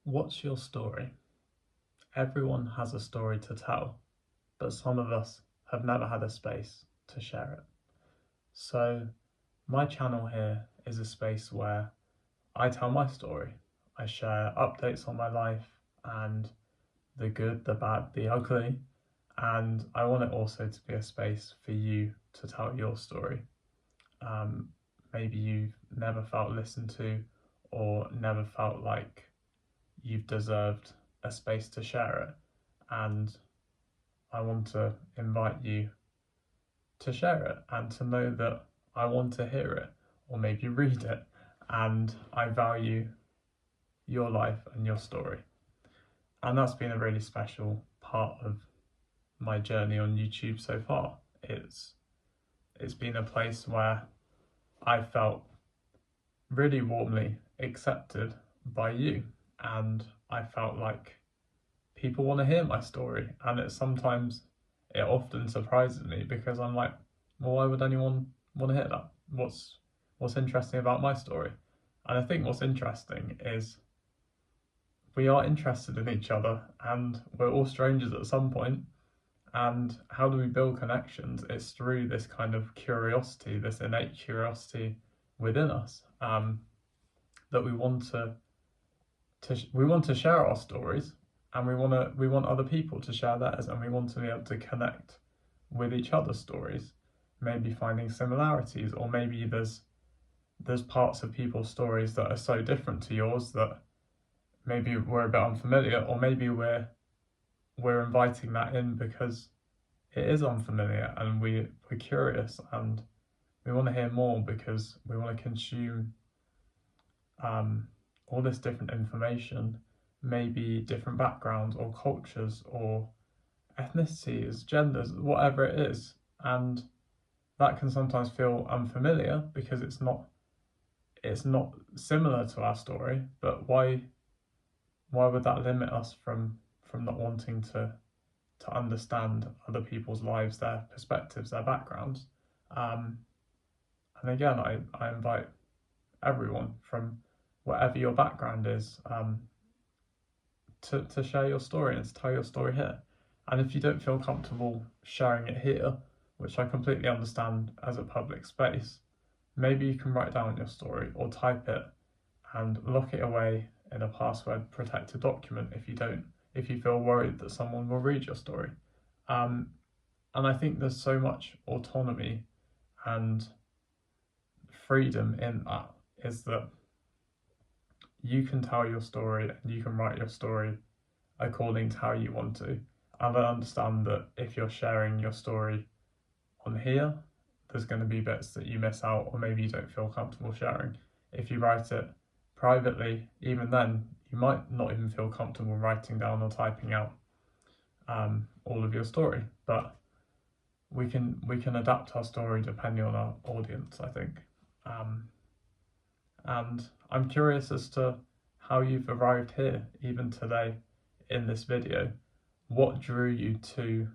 What's your story? Everyone has a story to tell, but some of us have never had a space to share it. So, my channel here is a space where I tell my story. I share updates on my life and the good, the bad, the ugly, and I want it also to be a space for you to tell your story. Maybe you've never felt listened to or never felt like you've deserved a space to share it. And I want to invite you to share it and to know that I want to hear it or maybe read it. And I value your life and your story. And that's been a really special part of my journey on YouTube so far. It's been a place where I felt really warmly accepted by you, and I felt like people want to hear my story, and it often surprises me because I'm like, well, why would anyone want to hear that? What's interesting about my story? And I think what's interesting is we are interested in each other, and we're all strangers at some point. And how do we build connections? It's through this kind of curiosity, this innate curiosity within us, that we want to share our stories, and we want other people to share theirs, and we want to be able to connect with each other's stories, maybe finding similarities, or maybe there's parts of people's stories that are so different to yours that maybe we're a bit unfamiliar, or maybe we're inviting that in because it is unfamiliar and we're curious and we want to hear more because we want to consume all this different information, maybe different backgrounds or cultures or ethnicities, genders, whatever it is. And that can sometimes feel unfamiliar because it's not similar to our story. But why would that limit us from not wanting to understand other people's lives, their perspectives, their backgrounds? And again, I invite everyone from whatever your background is, to share your story and to tell your story here. And if you don't feel comfortable sharing it here, which I completely understand as a public space, maybe you can write down your story or type it and lock it away in a password protected document if you feel worried that someone will read your story. And I think there's so much autonomy and freedom in that, is that you can tell your story and you can write your story according to how you want to. And I understand that if you're sharing your story on here, there's going to be bits that you miss out, or maybe you don't feel comfortable sharing. If you write it privately, even then, you might not even feel comfortable writing down or typing out all of your story. But we can adapt our story depending on our audience, I think. And I'm curious as to how you've arrived here, even today, in this video. What drew you to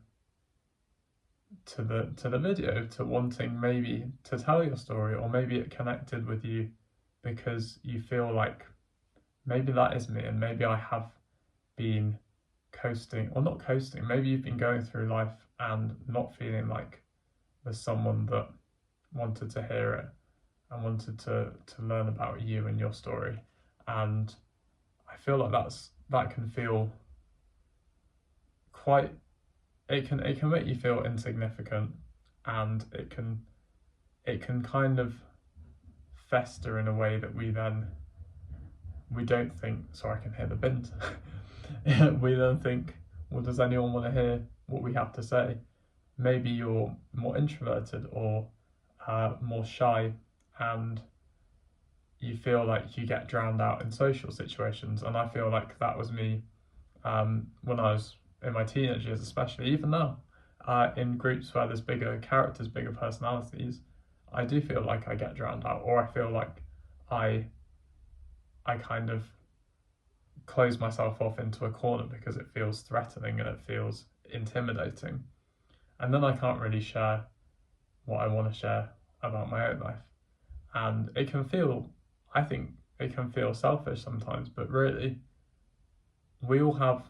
the video, to wanting maybe to tell your story, or maybe it connected with you because you feel like maybe that is me, and maybe I have been coasting, or not coasting, maybe you've been going through life and not feeling like there's someone that wanted to hear it and wanted to learn about you and your story. And I feel like that can feel quite, it can make you feel insignificant, and it can kind of fester in a way that we don't think, sorry, I can hear the bins. We then think, well, does anyone want to hear what we have to say? Maybe you're more introverted or more shy, and you feel like you get drowned out in social situations. And I feel like that was me when I was in my teenage years, especially, even now, in groups where there's bigger characters, bigger personalities. I do feel like I get drowned out, or I feel like I kind of close myself off into a corner because it feels threatening and it feels intimidating. And then I can't really share what I want to share about my own life. And I think it can feel selfish sometimes, but really, we all have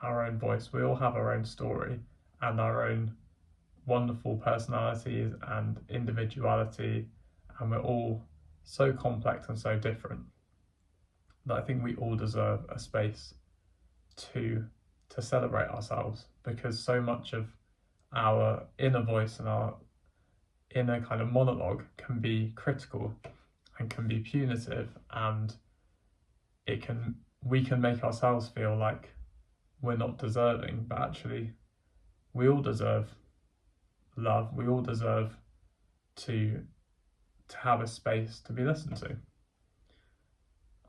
our own voice, we all have our own story and our own wonderful personalities and individuality, and we're all so complex and so different that I think we all deserve a space to celebrate ourselves, because so much of our inner voice and our inner kind of monologue can be critical and can be punitive, and we can make ourselves feel like we're not deserving, but actually we all deserve love, we all deserve to have a space to be listened to.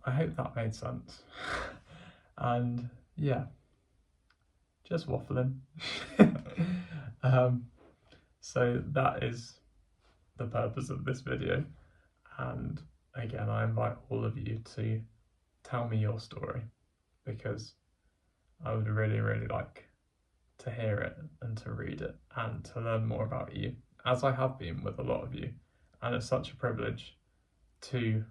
I hope that made sense. And yeah, just waffling. So that is the purpose of this video, and again I invite all of you to tell me your story, because I would really like to hear it and to read it and to learn more about you, as I have been with a lot of you, and it's such a privilege to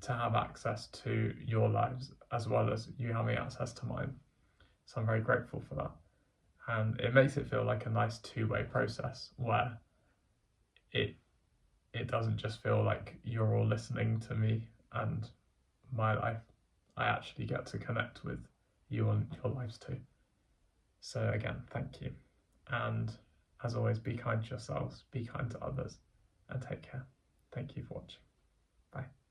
have access to your lives as well as you having access to mine. So I'm very grateful for that, and it makes it feel like a nice two-way process where it doesn't just feel like you're all listening to me and my life. I actually get to connect with you and your lives too. So again, thank you, and as always, be kind to yourselves, be kind to others, and take care. Thank you for watching. Bye.